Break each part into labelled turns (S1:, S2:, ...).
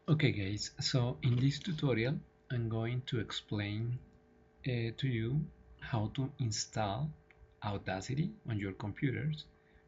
S1: Okay guys, so in this tutorial I'm going to explain to you how to install Audacity on your computers.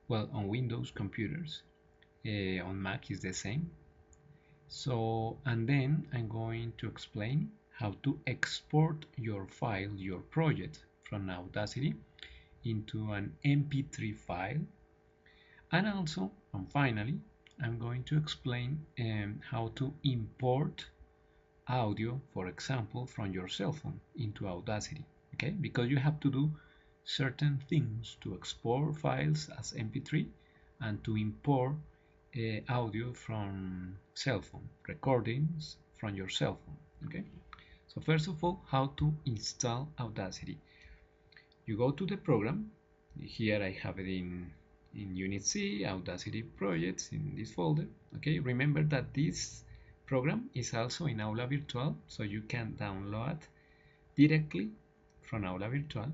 S1: Well, on Windows computers, on Mac is the same. So, and then I'm going to explain how to export your file, your project from Audacity into an mp3 file. And also, and finally, I'm going to explain how to import audio, for example, from your cell phone into Audacity, okay? Because you have to do certain things to export files as MP3 and to import audio from cell phone, recordings from your cell phone, okay? So first of all, how to install Audacity. You go to the program. Here I have it in Unit C, Audacity projects in this folder. Okay, remember that this program is also in Aula Virtual, so you can download directly from Aula Virtual.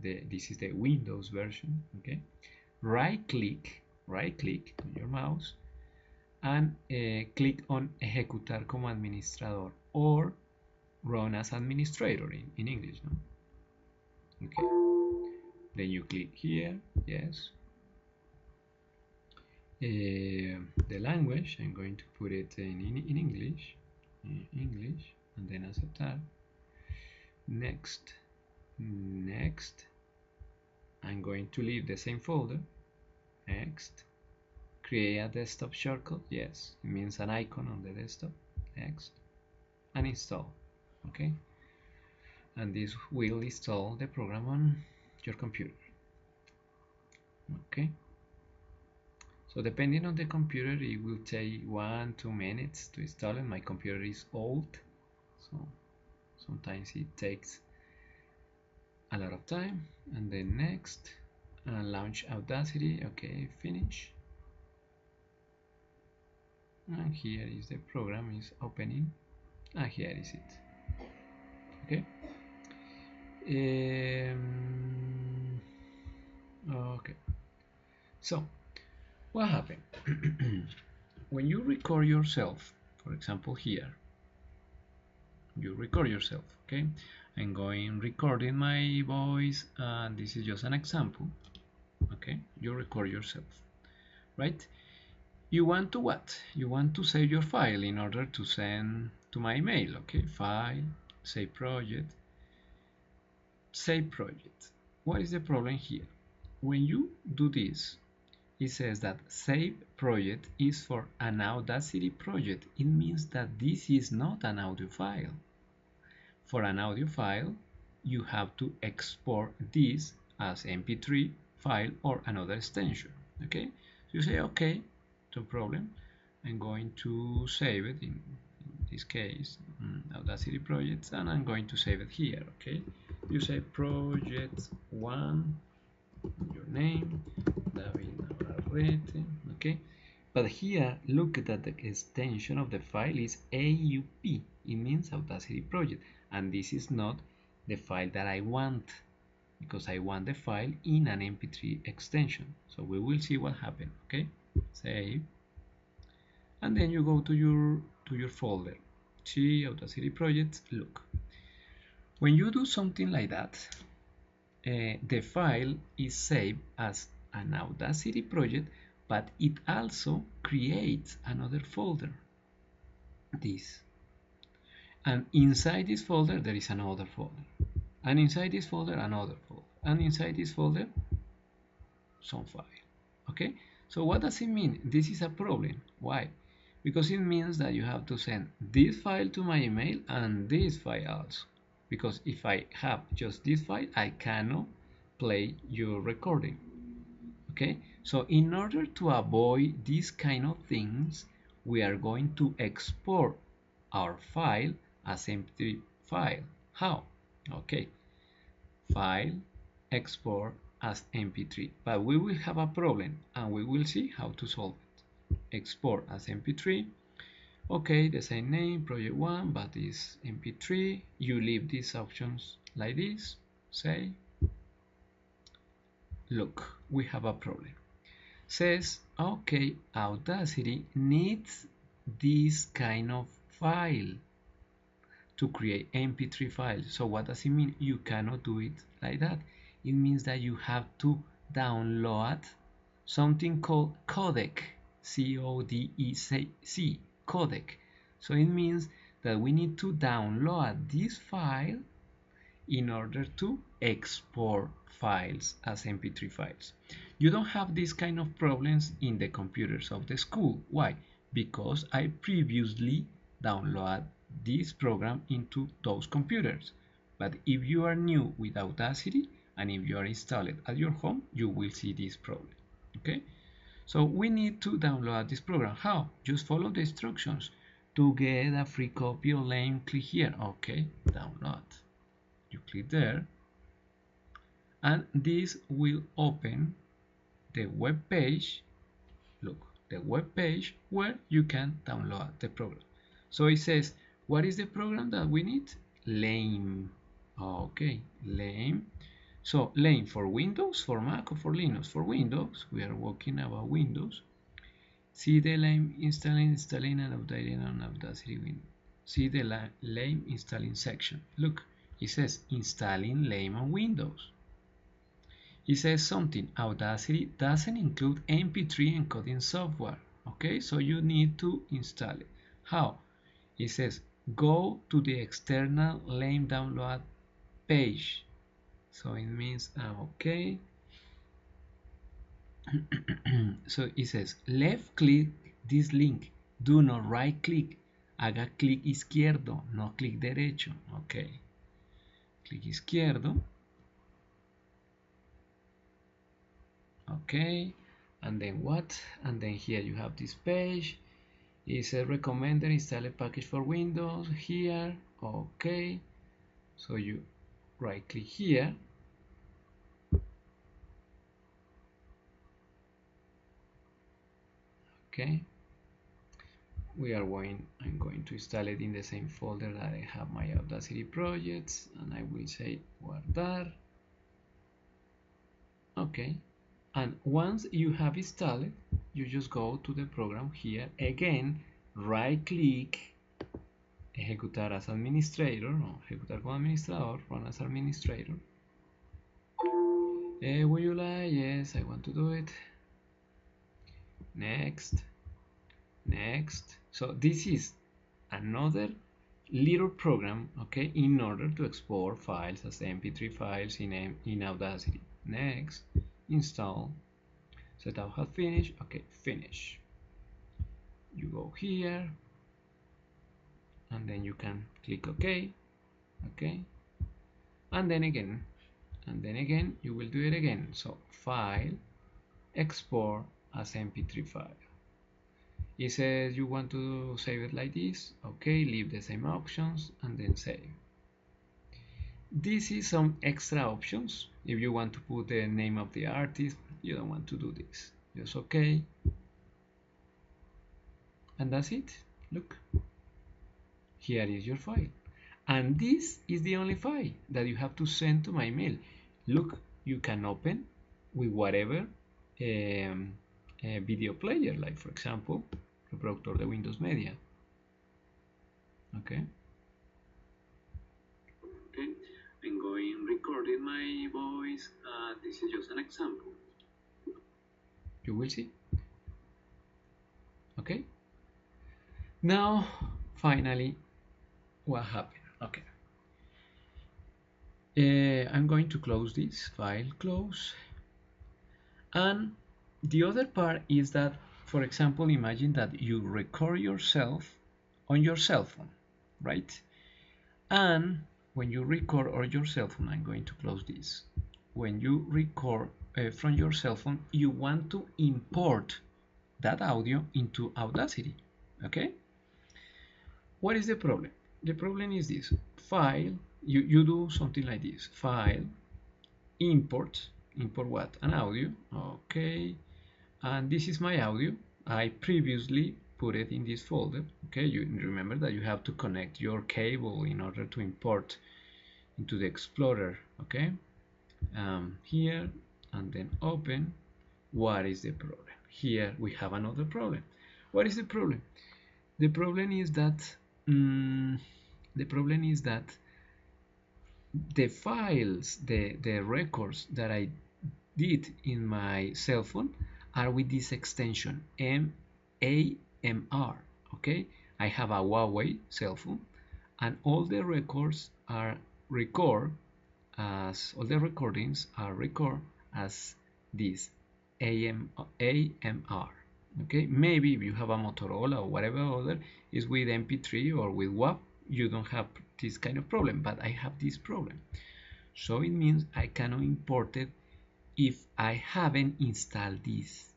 S1: This is the Windows version. Okay, right click on your mouse and click on Ejecutar como administrador or run as administrator in English. No? Okay, then you click here, yes. The language, I'm going to put it in English, and then aceptar. Next, I'm going to leave the same folder. Next, create a desktop shortcut. Yes, it means an icon on the desktop. Next, and install. Okay, and this will install the program on your computer. Okay. So depending on the computer, it will take 1-2 minutes to install it. My computer is old, so sometimes it takes a lot of time. And then next, launch Audacity. Okay, finish. And here is the program is opening. And here is it. Okay. Okay. So what happened? When you record yourself, for example here, you record yourself. Okay, I'm going recording my voice, and this is just an example. Okay, you record yourself, right? You want to what? You want to save your file in order to send to my email. Okay, file, save project, save project. What is the problem here? When you do this, it says that save project is for an Audacity project. It means that this is not an audio file. For an audio file, you have to export this as mp3 file or another extension. Okay, so you say okay, no problem. I'm going to save it in this case Audacity projects, and I'm going to save it here. Okay, you say project 1, your name, David Navarrete. Okay, but here look that the extension of the file is AUP. It means Audacity project, and this is not the file that I want, because I want the file in an mp3 extension. So we will see what happened. Okay, save, and then you go to your folder, see Audacity projects. Look, when you do something like that, the file is saved as an Audacity project, but it also creates another folder, this, and inside this folder there is another folder, and inside this folder another folder, and inside this folder some file. Okay, so what does it mean? This is a problem. Why? Because it means that you have to send this file to my email and this file also, because if I have just this file, I cannot play your recording. Okay, so in order to avoid these kind of things, we are going to export our file as mp3 file. How? Okay, file, export as mp3, but we will have a problem and we will see how to solve it. Export as mp3. Okay, the same name, project 1, but it's mp3. You leave these options like this. Say, look, we have a problem. Says, okay, Audacity needs this kind of file to create mp3 files. So what does it mean? You cannot do it like that. It means that you have to download something called codec, C-O-D-E-C, codec. So it means that we need to download this file in order to export files as mp3 files. You don't have this kind of problems in the computers of the school. Why? Because I previously downloaded this program into those computers. But if you are new with Audacity and if you are installed at your home, you will see this problem. Okay, so we need to download this program. How? Just follow the instructions. To get a free copy of Lame, click here. Okay, download. You click there, and this will open the web page. Look, the web page where you can download the program. So it says, what is the program that we need? Lame. Okay, Lame. So Lame for Windows, for Mac, or for Linux? For Windows. We are working about Windows. See the Lame installing, and updating on Audacity window. See the Lame installing section. Look, it says installing Lame on Windows. It says something. Audacity doesn't include mp3 encoding software. Okay, so you need to install it. How? It says go to the external Lame download page. So it means okay. So it says left click this link. Do not right click. Haga clic izquierdo, no clic derecho. Okay. Clic izquierdo. Okay. And then what? And then here you have this page. It says recommended install a package for Windows here. Okay. So you right click here. Okay. I'm going to install it in the same folder that I have my Audacity projects, and I will say guardar. Okay, and once you have installed, you just go to the program here again, right click, ejecutar as administrator, no, ejecutar como administrador, run as administrator. Would you like? Yes, I want to do it. Next. So this is another little program, okay, in order to export files as mp3 files in Audacity. Next, install. Setup has finished. Okay, finish. You go here, and then you can click OK. Okay, and then again, you will do it again. So file, export as mp3 file. It says you want to save it like this. Okay, leave the same options and then save. This is some extra options. If you want to put the name of the artist, you don't want to do this. Just okay. And that's it. Look. Here is your file. And this is the only file that you have to send to my mail. Look, you can open with whatever video player, like for example, reproductor de Windows Media. Okay. Okay, I'm going recording my voice. This is just an example. You will see. Okay. Now, finally, what happened? Okay. I'm going to close this file. Close. And the other part is that, for example, imagine that you record yourself on your cell phone, right? And when you record on your cell phone, I'm going to close this. When you record from your cell phone, you want to import that audio into Audacity, okay? What is the problem? The problem is this. File, you do something like this. File, import what? An audio, okay? And this is my audio. I previously put it in this folder, okay? You remember that you have to connect your cable in order to import into the Explorer, okay? Here, and then open. What is the problem? Here we have another problem. What is the problem? The problem is that mm, the problem is that the files, the records that I did in my cell phone are with this extension AMR. Okay, I have a Huawei cell phone, and all the records are record as all the recordings are record as this AMR. Okay, maybe if you have a Motorola or whatever other is with mp3 or with WAV, you don't have this kind of problem, but I have this problem. So it means I cannot import it if I haven't installed this.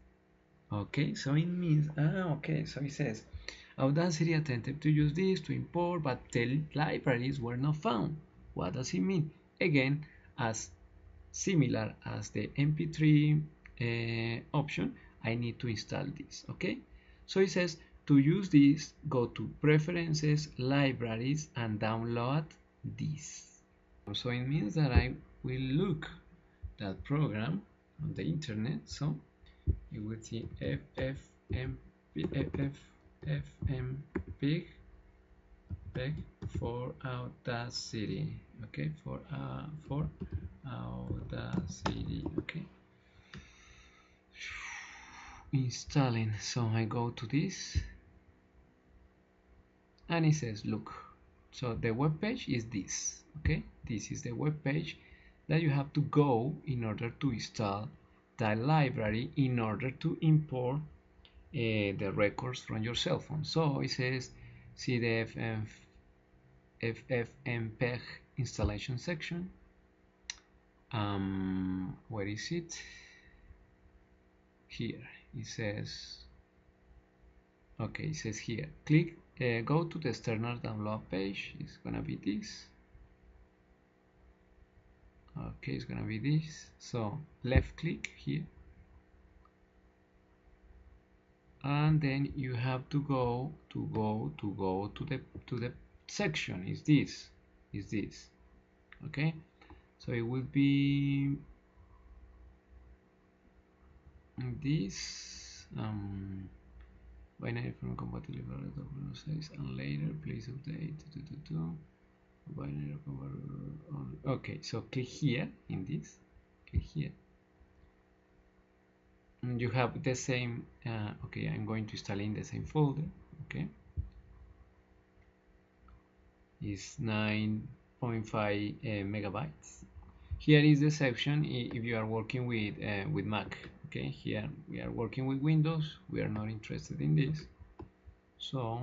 S1: Okay, so it means okay, so it says Audacity attempted to use this to import, but the libraries were not found. What does it mean? Again, as similar as the mp3 option, I need to install this. Okay, so it says to use this, go to preferences, libraries, and download this. So it means that I will look that program on the internet. So you will see ffmpeg for Audacity. Okay, for Audacity. Okay, installing. So I go to this and it says look, so the web page is this. Okay, this is the web page that you have to go in order to install that library in order to import the records from your cell phone. So it says see the ffmpeg installation section. Where is it? Here it says, okay, it says here click go to the external download page. It's gonna be this. Okay, it's gonna be this. So left click here, and then you have to go to the section. Is this okay? So it will be this binary from compatible size, and later please update binary on. Okay, so click here in this, click here, and you have the same okay, I'm going to install in the same folder. Okay, is 9.5 megabytes. Here is the section if you are working with Mac. Okay, here we are working with Windows. We are not interested in this. So,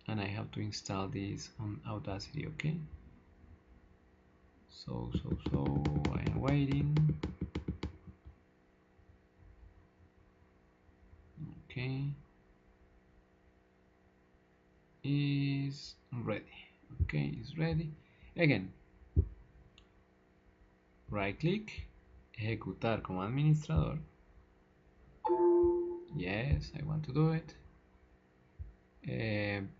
S1: and I have to install this on Audacity. Okay. So I am waiting. Okay. Is ready. Okay, it's ready. Again, right click, ejecutar como administrador. Yes, I want to do it.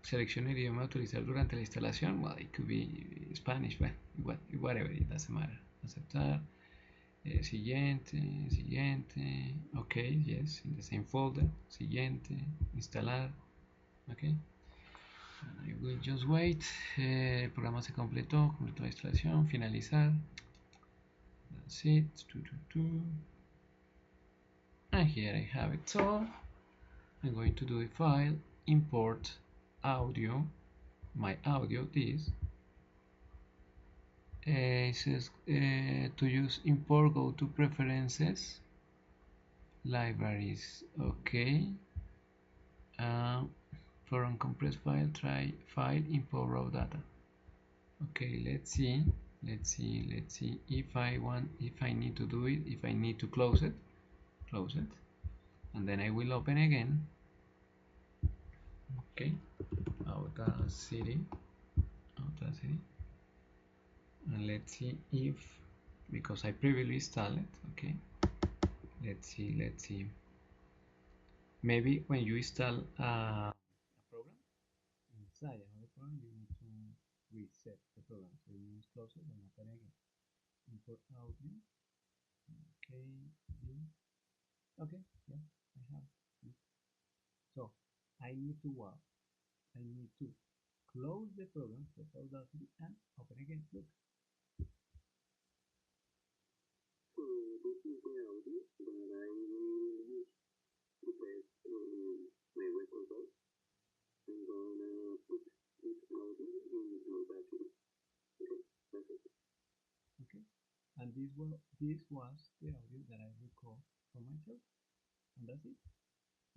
S1: Seleccione el idioma a utilizar durante la instalación. Well, it could be Spanish, well, whatever, it doesn't matter. Aceptar. Siguiente, siguiente. Okay, yes, in the same folder. Siguiente, instalar. Okay. I will just wait. El programa se completó la instalación. Finalizar. That's it. And here I have it. So I'm going to do a file, import audio, my audio, this. It says to use import, go to preferences, libraries. Okay. For uncompressed file, try file, import raw data. Okay, let's see if I need to do it, if I need to close it, and then I will open again. Okay, Audacity, and let's see if, because I previously installed it. Okay, let's see, maybe when you install a program inside another program, you need to reset the program, so you need to close it and open again. Import audio. Okay, okay, yeah, I have it. So I need to what? I need to close the program, close Audacity, and open again. Look.
S2: So this is the audio that I will use to test my record. I'm gonna put this audio in Audacity. Okay, that's it.
S1: Okay, and this was the audio that I record for myself, and that's it.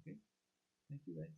S1: Okay, thank you guys.